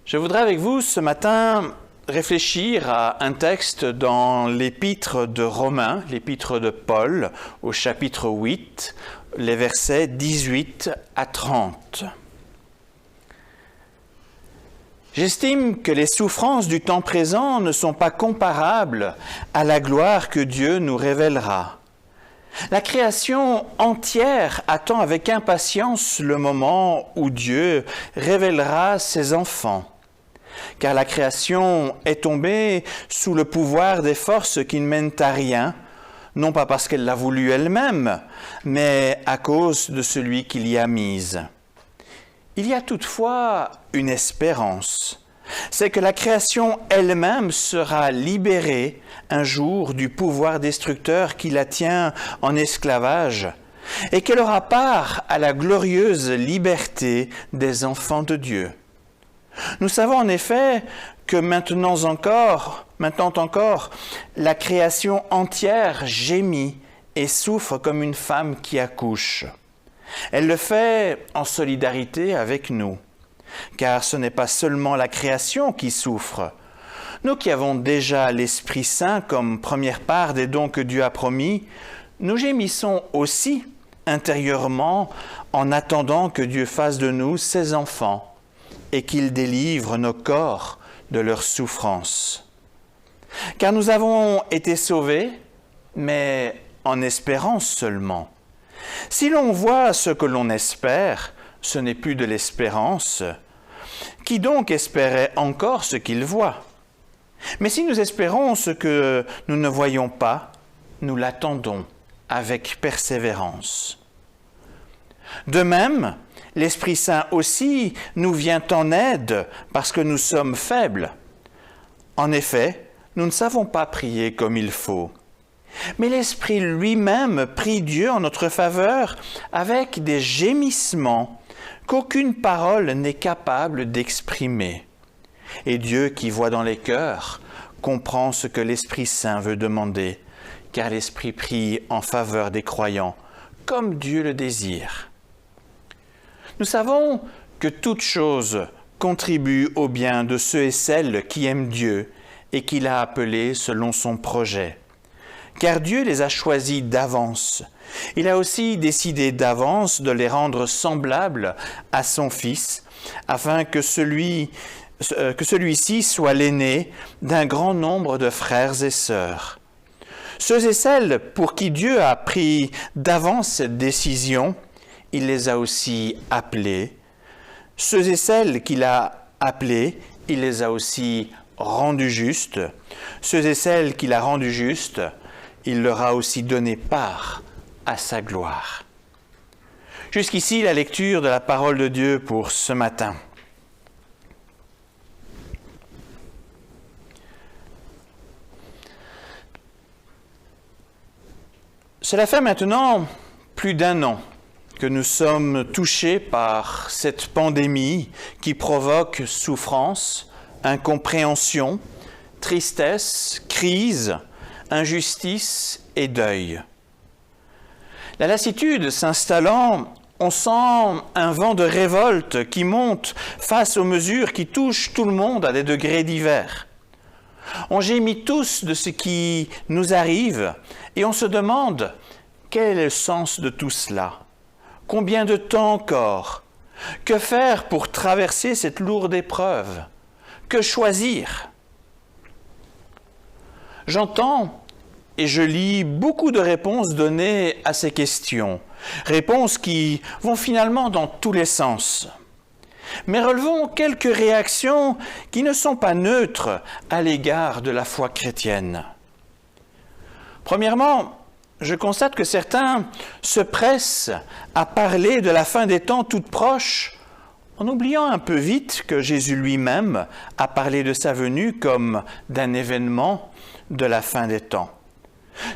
Je voudrais avec vous ce matin réfléchir à un texte dans l'épître de Romains, l'épître de Paul, au chapitre 8, les versets 18 à 30. J'estime que les souffrances du temps présent ne sont pas comparables à la gloire que Dieu nous révélera. La création entière attend avec impatience le moment où Dieu révélera ses enfants. Car la création est tombée sous le pouvoir des forces qui ne mènent à rien, non pas parce qu'elle l'a voulu elle-même, mais à cause de celui qui l'y a mise. Il y a toutefois une espérance, c'est que la création elle-même sera libérée un jour du pouvoir destructeur qui la tient en esclavage et qu'elle aura part à la glorieuse liberté des enfants de Dieu. Nous savons en effet que maintenant encore, la création entière gémit et souffre comme une femme qui accouche. Elle le fait en solidarité avec nous, car ce n'est pas seulement la création qui souffre. Nous qui avons déjà l'Esprit Saint comme première part des dons que Dieu a promis, nous gémissons aussi intérieurement en attendant que Dieu fasse de nous ses enfants et qu'il délivre nos corps de leurs souffrances. Car nous avons été sauvés, mais en espérance seulement. Si l'on voit ce que l'on espère, ce n'est plus de l'espérance. Qui donc espérait encore ce qu'il voit? Mais si nous espérons ce que nous ne voyons pas, nous l'attendons avec persévérance. De même, l'Esprit Saint aussi nous vient en aide parce que nous sommes faibles. En effet, nous ne savons pas prier comme il faut. Mais l'Esprit lui-même prie Dieu en notre faveur avec des gémissements qu'aucune parole n'est capable d'exprimer. Et Dieu qui voit dans les cœurs comprend ce que l'Esprit Saint veut demander, car l'Esprit prie en faveur des croyants, comme Dieu le désire. Nous savons que toute chose contribue au bien de ceux et celles qui aiment Dieu et qu'il a appelés selon son projet. Car Dieu les a choisis d'avance. Il a aussi décidé d'avance de les rendre semblables à son Fils, afin que celui-ci soit l'aîné d'un grand nombre de frères et sœurs. Ceux et celles pour qui Dieu a pris d'avance cette décision, il les a aussi appelés. Ceux et celles qu'il a appelés, il les a aussi rendus justes. Ceux et celles qu'il a rendus justes, il leur a aussi donné part à sa gloire. Jusqu'ici, la lecture de la parole de Dieu pour ce matin. Cela fait maintenant plus d'un an que nous sommes touchés par cette pandémie qui provoque souffrance, incompréhension, tristesse, crise, injustice et deuil. La lassitude s'installant, on sent un vent de révolte qui monte face aux mesures qui touchent tout le monde à des degrés divers. On gémit tous de ce qui nous arrive et on se demande quel est le sens de tout cela? Combien de temps encore? Que faire pour traverser cette lourde épreuve? Que choisir? J'entends et je lis beaucoup de réponses données à ces questions, réponses qui vont finalement dans tous les sens. Mais relevons quelques réactions qui ne sont pas neutres à l'égard de la foi chrétienne. Premièrement, je constate que certains se pressent à parler de la fin des temps toute proche, en oubliant un peu vite que Jésus lui-même a parlé de sa venue comme d'un événement de la fin des temps.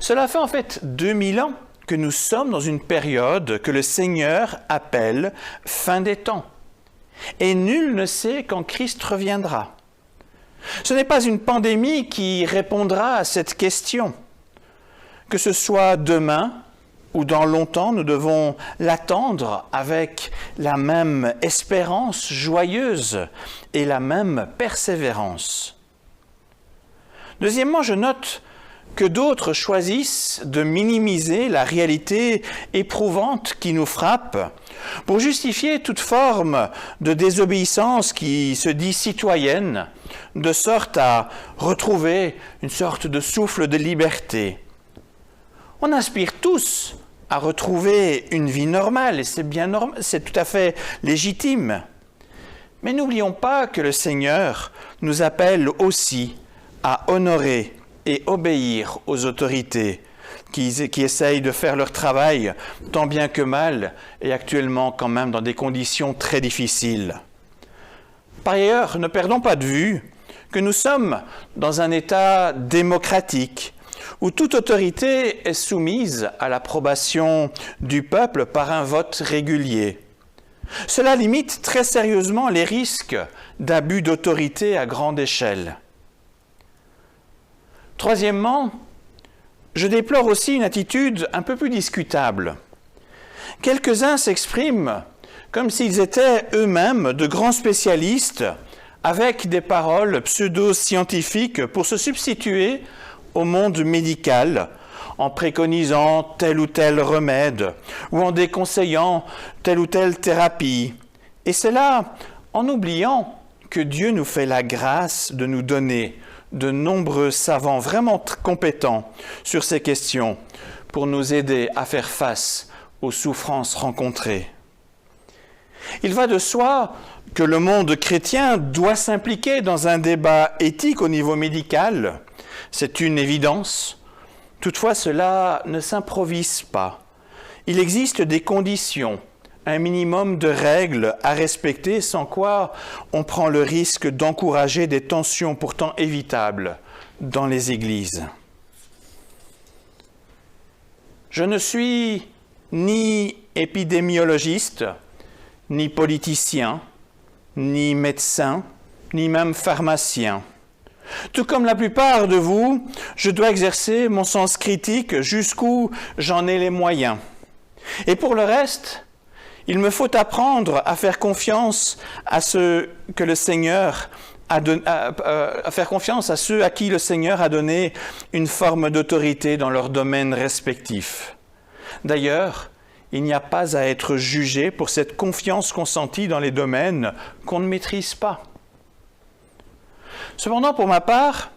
Cela fait en fait 2000 ans que nous sommes dans une période que le Seigneur appelle fin des temps. Et nul ne sait quand Christ reviendra. Ce n'est pas une pandémie qui répondra à cette question. Que ce soit demain, ou dans longtemps, nous devons l'attendre avec la même espérance joyeuse et la même persévérance. Deuxièmement, je note que d'autres choisissent de minimiser la réalité éprouvante qui nous frappe pour justifier toute forme de désobéissance qui se dit citoyenne, de sorte à retrouver une sorte de souffle de liberté. On aspire tous à retrouver une vie normale, et c'est tout à fait légitime. Mais n'oublions pas que le Seigneur nous appelle aussi à honorer et obéir aux autorités qui essayent de faire leur travail tant bien que mal et actuellement quand même dans des conditions très difficiles. Par ailleurs, ne perdons pas de vue que nous sommes dans un État démocratique où toute autorité est soumise à l'approbation du peuple par un vote régulier. Cela limite très sérieusement les risques d'abus d'autorité à grande échelle. Troisièmement, je déplore aussi une attitude un peu plus discutable. Quelques-uns s'expriment comme s'ils étaient eux-mêmes de grands spécialistes avec des paroles pseudo-scientifiques pour se substituer au monde médical en préconisant tel ou tel remède ou en déconseillant telle ou telle thérapie. Et cela en oubliant que Dieu nous fait la grâce de nous donner de nombreux savants vraiment compétents sur ces questions pour nous aider à faire face aux souffrances rencontrées. Il va de soi que le monde chrétien doit s'impliquer dans un débat éthique au niveau médical. C'est une évidence. Toutefois, cela ne s'improvise pas. Il existe des conditions, un minimum de règles à respecter, sans quoi on prend le risque d'encourager des tensions pourtant évitables dans les églises. Je ne suis ni épidémiologiste, ni politicien, ni médecin, ni même pharmacien. Tout comme la plupart de vous, je dois exercer mon sens critique jusqu'où j'en ai les moyens. Et pour le reste, il me faut apprendre à faire confiance à ceux que le Seigneur à faire confiance à ceux à qui le Seigneur a donné une forme d'autorité dans leurs domaines respectifs. D'ailleurs, il n'y a pas à être jugé pour cette confiance consentie dans les domaines qu'on ne maîtrise pas. Cependant, pour ma part,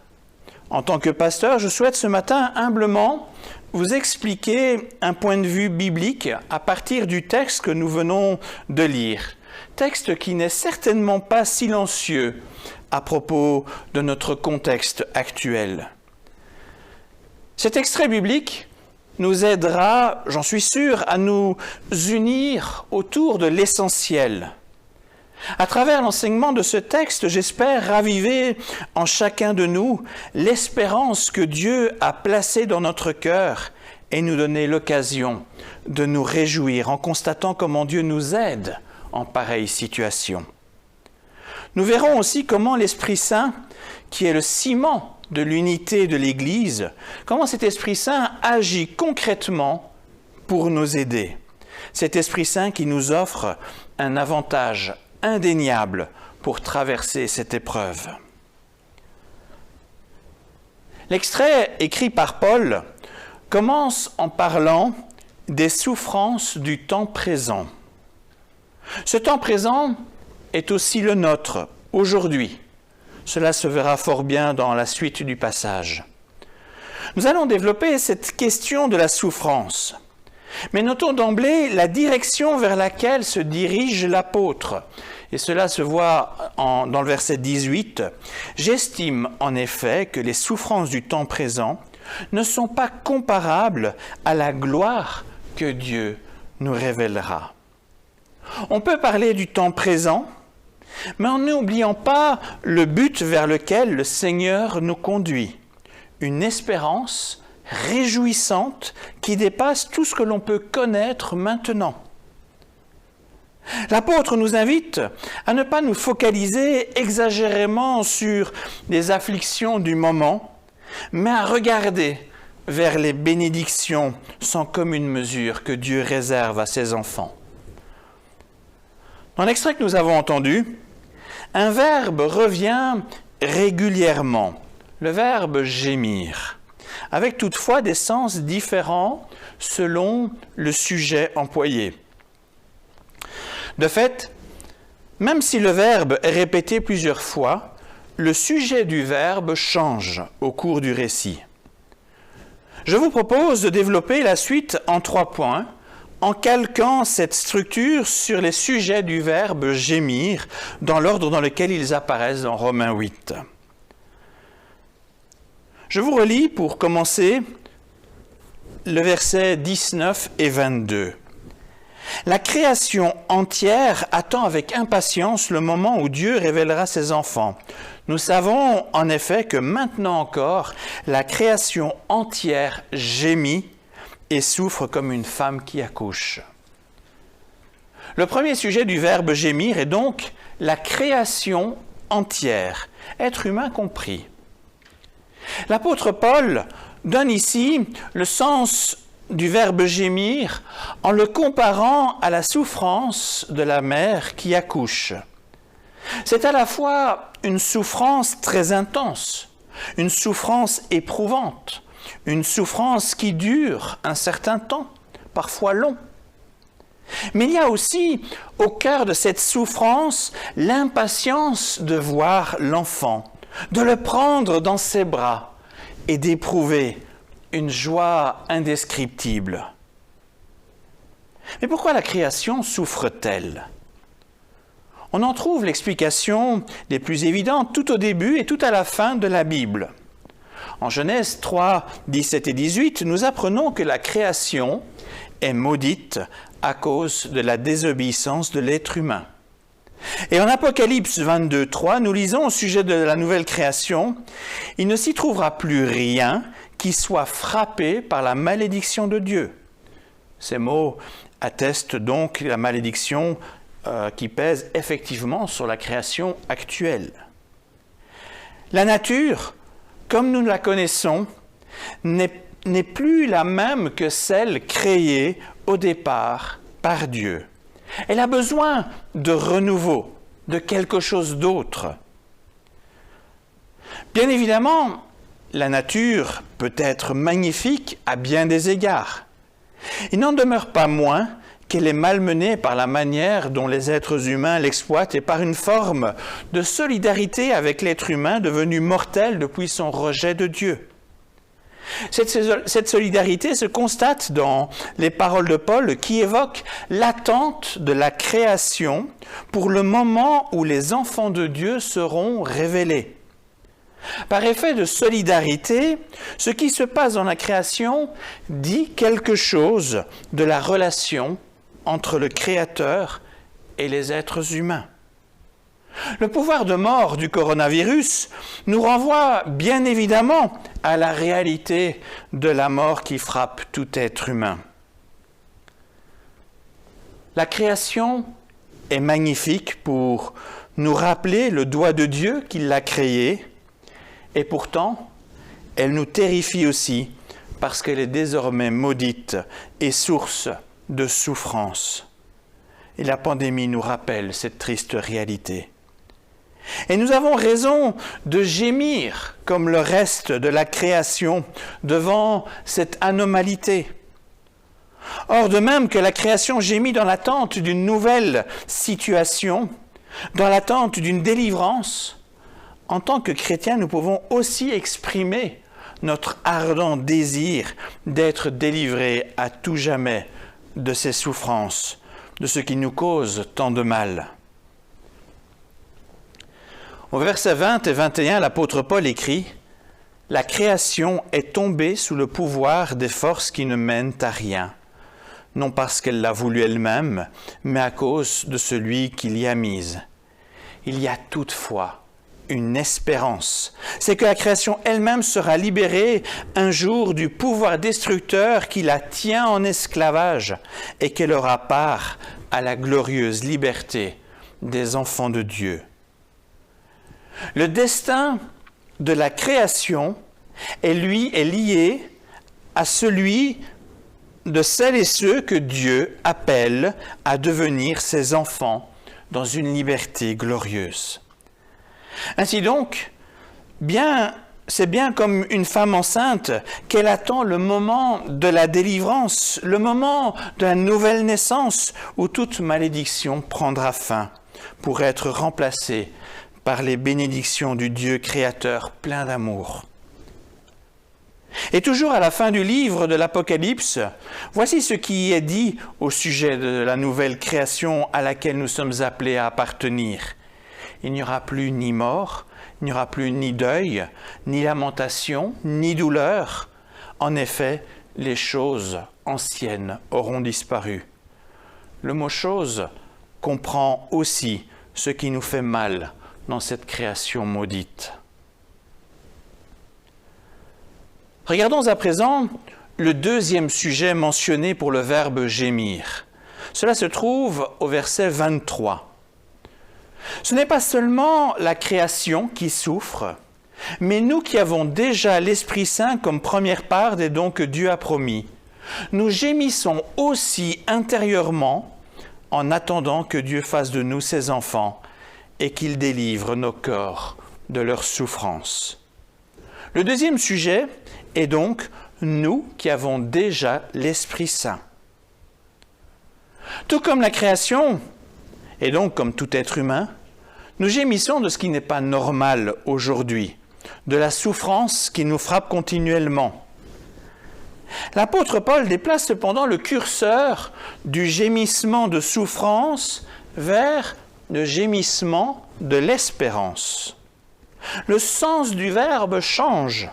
en tant que pasteur, je souhaite ce matin humblement vous expliquer un point de vue biblique à partir du texte que nous venons de lire. Texte qui n'est certainement pas silencieux à propos de notre contexte actuel. Cet extrait biblique nous aidera, j'en suis sûr, à nous unir autour de l'essentiel. À travers l'enseignement de ce texte, j'espère raviver en chacun de nous l'espérance que Dieu a placée dans notre cœur et nous donner l'occasion de nous réjouir en constatant comment Dieu nous aide en pareille situation. Nous verrons aussi comment l'Esprit Saint, qui est le ciment de l'unité de l'Église, comment cet Esprit Saint agit concrètement pour nous aider. Cet Esprit Saint qui nous offre un avantage indéniable pour traverser cette épreuve. L'extrait écrit par Paul commence en parlant des souffrances du temps présent. Ce temps présent est aussi le nôtre, aujourd'hui. Cela se verra fort bien dans la suite du passage. Nous allons développer cette question de la souffrance. Mais notons d'emblée la direction vers laquelle se dirige l'apôtre. Et cela se voit dans le verset 18. « J'estime en effet que les souffrances du temps présent ne sont pas comparables à la gloire que Dieu nous révélera. » On peut parler du temps présent, mais en n'oubliant pas le but vers lequel le Seigneur nous conduit. Une espérance réjouissante qui dépasse tout ce que l'on peut connaître maintenant. L'apôtre nous invite à ne pas nous focaliser exagérément sur les afflictions du moment, mais à regarder vers les bénédictions sans commune mesure que Dieu réserve à ses enfants. Dans l'extrait que nous avons entendu, un verbe revient régulièrement, le verbe gémir, avec toutefois des sens différents selon le sujet employé. De fait, même si le verbe est répété plusieurs fois, le sujet du verbe change au cours du récit. Je vous propose de développer la suite en 3 points, en calquant cette structure sur les sujets du verbe gémir, dans l'ordre dans lequel ils apparaissent dans Romains 8. Je vous relis pour commencer le verset 19 et 22. La création entière attend avec impatience le moment où Dieu révélera ses enfants. Nous savons en effet que maintenant encore, la création entière gémit et souffre comme une femme qui accouche. Le premier sujet du verbe gémir est donc la création entière, être humain compris. L'apôtre Paul donne ici le sens du verbe gémir en le comparant à la souffrance de la mère qui accouche. C'est à la fois une souffrance très intense, une souffrance éprouvante, une souffrance qui dure un certain temps, parfois long. Mais il y a aussi au cœur de cette souffrance l'impatience de voir l'enfant, de le prendre dans ses bras et d'éprouver une joie indescriptible. Mais pourquoi la création souffre-t-elle ? On en trouve l'explication les plus évidentes tout au début et tout à la fin de la Bible. En Genèse 3, 17 et 18, nous apprenons que la création est maudite à cause de la désobéissance de l'être humain. Et en Apocalypse 22, 3, nous lisons au sujet de la nouvelle création, « Il ne s'y trouvera plus rien qui soit frappé par la malédiction de Dieu. » Ces mots attestent donc la malédiction qui pèse effectivement sur la création actuelle. La nature, comme nous la connaissons, n'est plus la même que celle créée au départ par Dieu. Elle a besoin de renouveau, de quelque chose d'autre. Bien évidemment, la nature peut être magnifique à bien des égards. Il n'en demeure pas moins qu'elle est malmenée par la manière dont les êtres humains l'exploitent et par une forme de solidarité avec l'être humain devenu mortel depuis son rejet de Dieu. Cette solidarité se constate dans les paroles de Paul qui évoquent l'attente de la création pour le moment où les enfants de Dieu seront révélés. Par effet de solidarité, ce qui se passe dans la création dit quelque chose de la relation entre le Créateur et les êtres humains. Le pouvoir de mort du coronavirus nous renvoie bien évidemment à la réalité de la mort qui frappe tout être humain. La création est magnifique pour nous rappeler le doigt de Dieu qui l'a créée, et pourtant, elle nous terrifie aussi parce qu'elle est désormais maudite et source de souffrance. Et la pandémie nous rappelle cette triste réalité. Et nous avons raison de gémir, comme le reste de la création, devant cette anomalité. Or, de même que la création gémit dans l'attente d'une nouvelle situation, dans l'attente d'une délivrance, en tant que chrétiens, nous pouvons aussi exprimer notre ardent désir d'être délivrés à tout jamais de ces souffrances, de ce qui nous cause tant de mal. Au verset 20 et 21, l'apôtre Paul écrit « La création est tombée sous le pouvoir des forces qui ne mènent à rien, non parce qu'elle l'a voulu elle-même, mais à cause de celui qui l'y a mise. Il y a toutefois une espérance, c'est que la création elle-même sera libérée un jour du pouvoir destructeur qui la tient en esclavage et qu'elle aura part à la glorieuse liberté des enfants de Dieu. » Le destin de la création est lié à celui de celles et ceux que Dieu appelle à devenir ses enfants dans une liberté glorieuse. Ainsi donc, c'est bien comme une femme enceinte qu'elle attend le moment de la délivrance, le moment de la nouvelle naissance où toute malédiction prendra fin pour être remplacée par les bénédictions du Dieu créateur plein d'amour. Et toujours à la fin du livre de l'Apocalypse, voici ce qui est dit au sujet de la nouvelle création à laquelle nous sommes appelés à appartenir. Il n'y aura plus ni mort, il n'y aura plus ni deuil, ni lamentation, ni douleur. En effet, les choses anciennes auront disparu. Le mot « chose » comprend aussi ce qui nous fait mal dans cette création maudite. Regardons à présent le deuxième sujet mentionné pour le verbe « gémir ». Cela se trouve au verset 23. Ce n'est pas seulement la création qui souffre, mais nous qui avons déjà l'Esprit Saint comme première part des dons que Dieu a promis. Nous gémissons aussi intérieurement en attendant que Dieu fasse de nous ses enfants et qu'il délivre nos corps de leur souffrance. Le deuxième sujet est donc nous qui avons déjà l'Esprit Saint. Tout comme la création, et donc comme tout être humain, nous gémissons de ce qui n'est pas normal aujourd'hui, de la souffrance qui nous frappe continuellement. L'apôtre Paul déplace cependant le curseur du gémissement de souffrance vers le gémissement de l'espérance. Le sens du verbe change.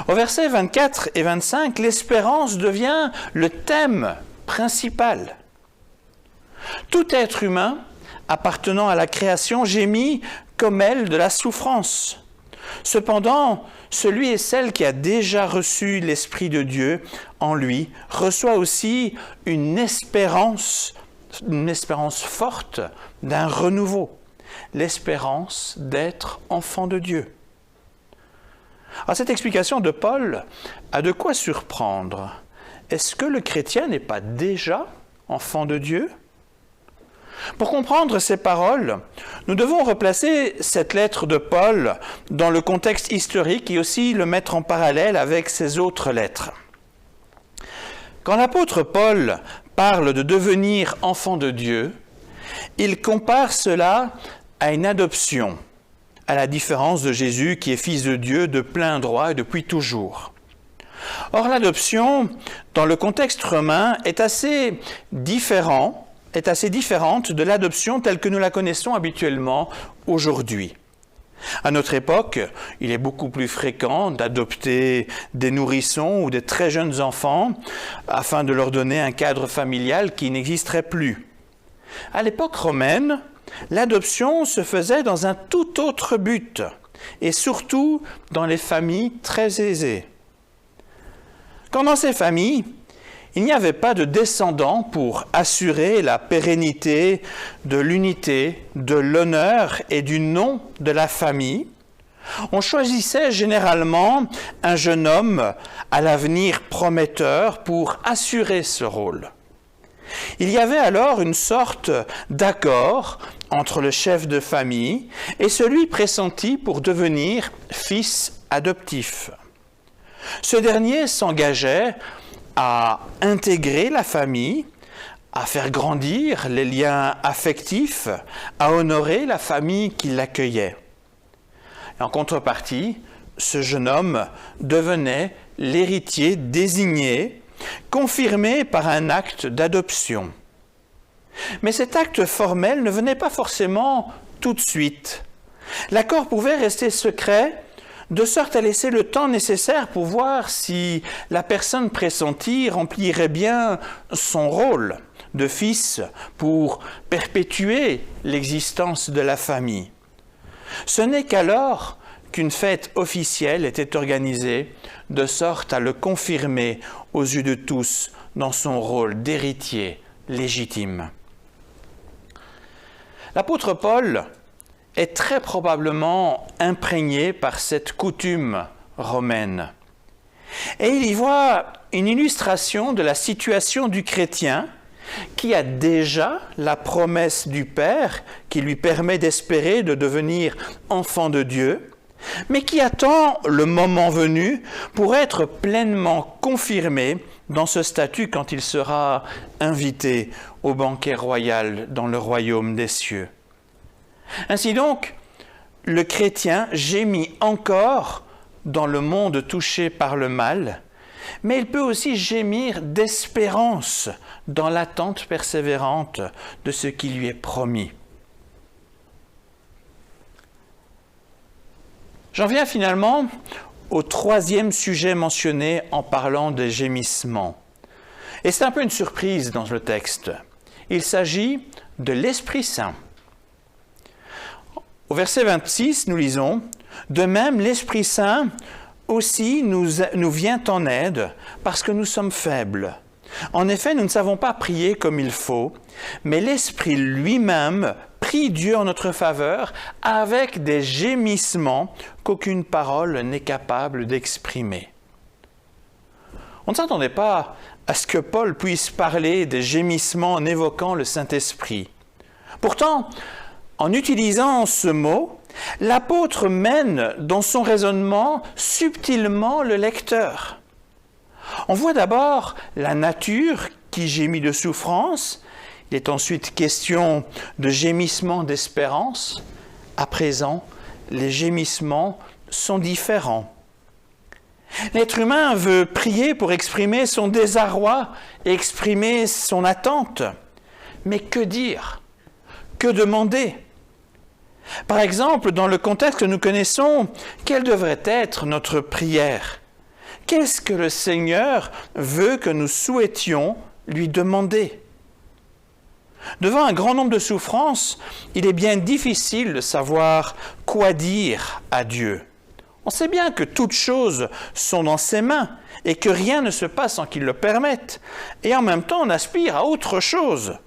Au verset 24 et 25, l'espérance devient le thème principal. Tout être humain appartenant à la création gémit comme elle de la souffrance. Cependant, celui et celle qui a déjà reçu l'Esprit de Dieu en lui reçoit aussi une espérance forte d'un renouveau, l'espérance d'être enfant de Dieu. Alors, cette explication de Paul a de quoi surprendre. Est-ce que le chrétien n'est pas déjà enfant de Dieu ? Pour comprendre ces paroles, nous devons replacer cette lettre de Paul dans le contexte historique et aussi le mettre en parallèle avec ses autres lettres. Quand l'apôtre Paul parle de devenir enfant de Dieu, il compare cela à une adoption, à la différence de Jésus qui est fils de Dieu de plein droit et depuis toujours. Or, l'adoption, dans le contexte romain, est assez différente de l'adoption telle que nous la connaissons habituellement aujourd'hui. À notre époque, il est beaucoup plus fréquent d'adopter des nourrissons ou des très jeunes enfants afin de leur donner un cadre familial qui n'existerait plus. À l'époque romaine, l'adoption se faisait dans un tout autre but et surtout dans les familles très aisées. Quand dans ces familles, il n'y avait pas de descendants pour assurer la pérennité de l'unité, de l'honneur et du nom de la famille. On choisissait généralement un jeune homme à l'avenir prometteur pour assurer ce rôle. Il y avait alors une sorte d'accord entre le chef de famille et celui pressenti pour devenir fils adoptif. Ce dernier s'engageait à intégrer la famille, à faire grandir les liens affectifs, à honorer la famille qui l'accueillait. En contrepartie, ce jeune homme devenait l'héritier désigné, confirmé par un acte d'adoption. Mais cet acte formel ne venait pas forcément tout de suite. L'accord pouvait rester secret, de sorte à laisser le temps nécessaire pour voir si la personne pressentie remplirait bien son rôle de fils pour perpétuer l'existence de la famille. Ce n'est qu'alors qu'une fête officielle était organisée, de sorte à le confirmer aux yeux de tous dans son rôle d'héritier légitime. L'apôtre Paul est très probablement imprégné par cette coutume romaine. Et il y voit une illustration de la situation du chrétien qui a déjà la promesse du Père qui lui permet d'espérer de devenir enfant de Dieu, mais qui attend le moment venu pour être pleinement confirmé dans ce statut quand il sera invité au banquet royal dans le royaume des cieux. Ainsi donc, le chrétien gémit encore dans le monde touché par le mal, mais il peut aussi gémir d'espérance dans l'attente persévérante de ce qui lui est promis. J'en viens finalement au troisième sujet mentionné en parlant des gémissements. Et c'est un peu une surprise dans le texte. Il s'agit de l'Esprit Saint. Au verset 26, nous lisons « De même, l'Esprit Saint aussi nous vient en aide parce que nous sommes faibles. En effet, nous ne savons pas prier comme il faut, mais l'Esprit lui-même prie Dieu en notre faveur avec des gémissements qu'aucune parole n'est capable d'exprimer. » On ne s'attendait pas à ce que Paul puisse parler des gémissements en évoquant le Saint-Esprit. Pourtant, en utilisant ce mot, l'apôtre mène dans son raisonnement subtilement le lecteur. On voit d'abord la nature qui gémit de souffrance. Il est ensuite question de gémissements d'espérance. À présent, les gémissements sont différents. L'être humain veut prier pour exprimer son désarroi et exprimer son attente. Mais que dire? Que demander? Par exemple, dans le contexte que nous connaissons, quelle devrait être notre prière? Qu'est-ce que le Seigneur veut que nous souhaitions lui demander? Devant un grand nombre de souffrances, il est bien difficile de savoir quoi dire à Dieu. On sait bien que toutes choses sont dans ses mains et que rien ne se passe sans qu'il le permette. Et en même temps, on aspire à autre chose.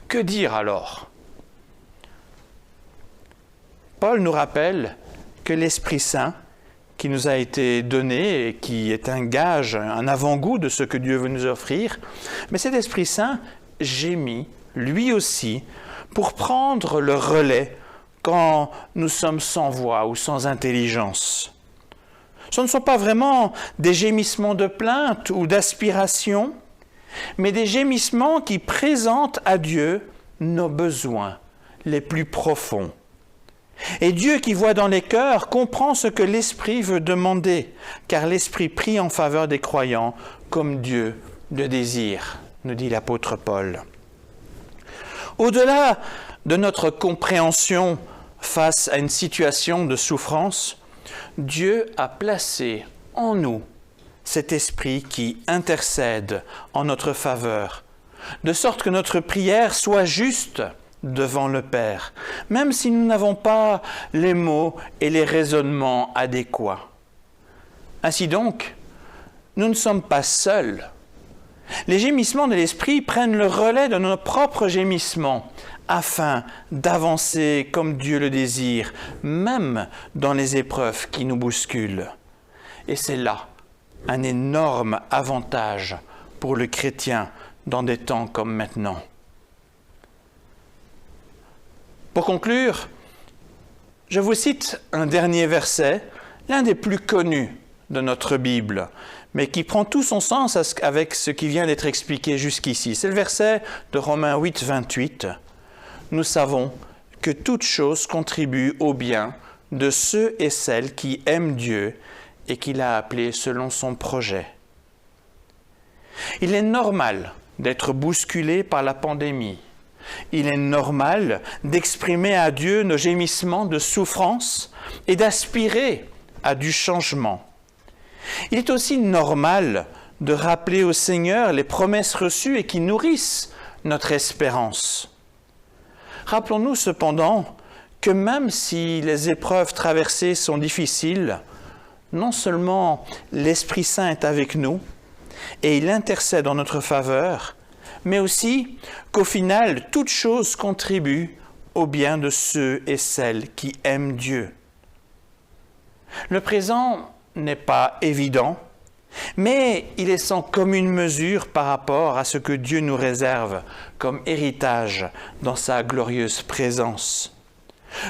Que dire alors? Paul nous rappelle que l'Esprit Saint qui nous a été donné et qui est un gage, un avant-goût de ce que Dieu veut nous offrir, mais cet Esprit Saint gémit, lui aussi, pour prendre le relais quand nous sommes sans voix ou sans intelligence. Ce ne sont pas vraiment des gémissements de plainte ou d'aspiration, mais des gémissements qui présentent à Dieu nos besoins les plus profonds. Et Dieu qui voit dans les cœurs comprend ce que l'Esprit veut demander, car l'Esprit prie en faveur des croyants comme Dieu le désire, nous dit l'apôtre Paul. Au-delà de notre compréhension face à une situation de souffrance, Dieu a placé en nous cet Esprit qui intercède en notre faveur, de sorte que notre prière soit juste devant le Père, même si nous n'avons pas les mots et les raisonnements adéquats. Ainsi donc, nous ne sommes pas seuls. Les gémissements de l'Esprit prennent le relais de nos propres gémissements afin d'avancer comme Dieu le désire, même dans les épreuves qui nous bousculent. Et c'est là un énorme avantage pour le chrétien dans des temps comme maintenant. Pour conclure, je vous cite un dernier verset, l'un des plus connus de notre Bible, mais qui prend tout son sens avec ce qui vient d'être expliqué jusqu'ici. C'est le verset de Romains 8, 28. « Nous savons que toute chose contribue au bien de ceux et celles qui aiment Dieu et qu'il a appelés selon son projet. » Il est normal d'être bousculé par la pandémie. Il est normal d'exprimer à Dieu nos gémissements de souffrance et d'aspirer à du changement. Il est aussi normal de rappeler au Seigneur les promesses reçues et qui nourrissent notre espérance. Rappelons-nous cependant que même si les épreuves traversées sont difficiles, non seulement l'Esprit Saint est avec nous et il intercède en notre faveur, mais aussi qu'au final, toute chose contribue au bien de ceux et celles qui aiment Dieu. Le présent n'est pas évident, mais il est sans commune mesure par rapport à ce que Dieu nous réserve comme héritage dans sa glorieuse présence.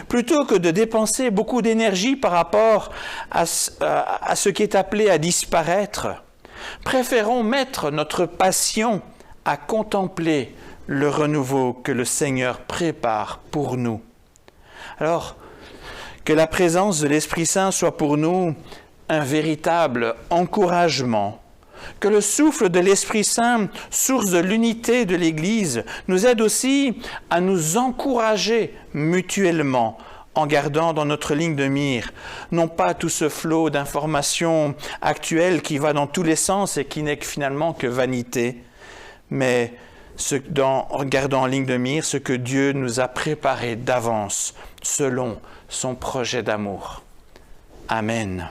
Plutôt que de dépenser beaucoup d'énergie par rapport à ce qui est appelé à disparaître, préférons mettre notre passion à contempler le renouveau que le Seigneur prépare pour nous. Alors, que la présence de l'Esprit Saint soit pour nous un véritable encouragement, que le souffle de l'Esprit Saint, source de l'unité de l'Église, nous aide aussi à nous encourager mutuellement en gardant dans notre ligne de mire, non pas tout ce flot d'informations actuelles qui va dans tous les sens et qui n'est finalement que vanité, mais en gardant en ligne de mire ce que Dieu nous a préparé d'avance selon son projet d'amour. Amen.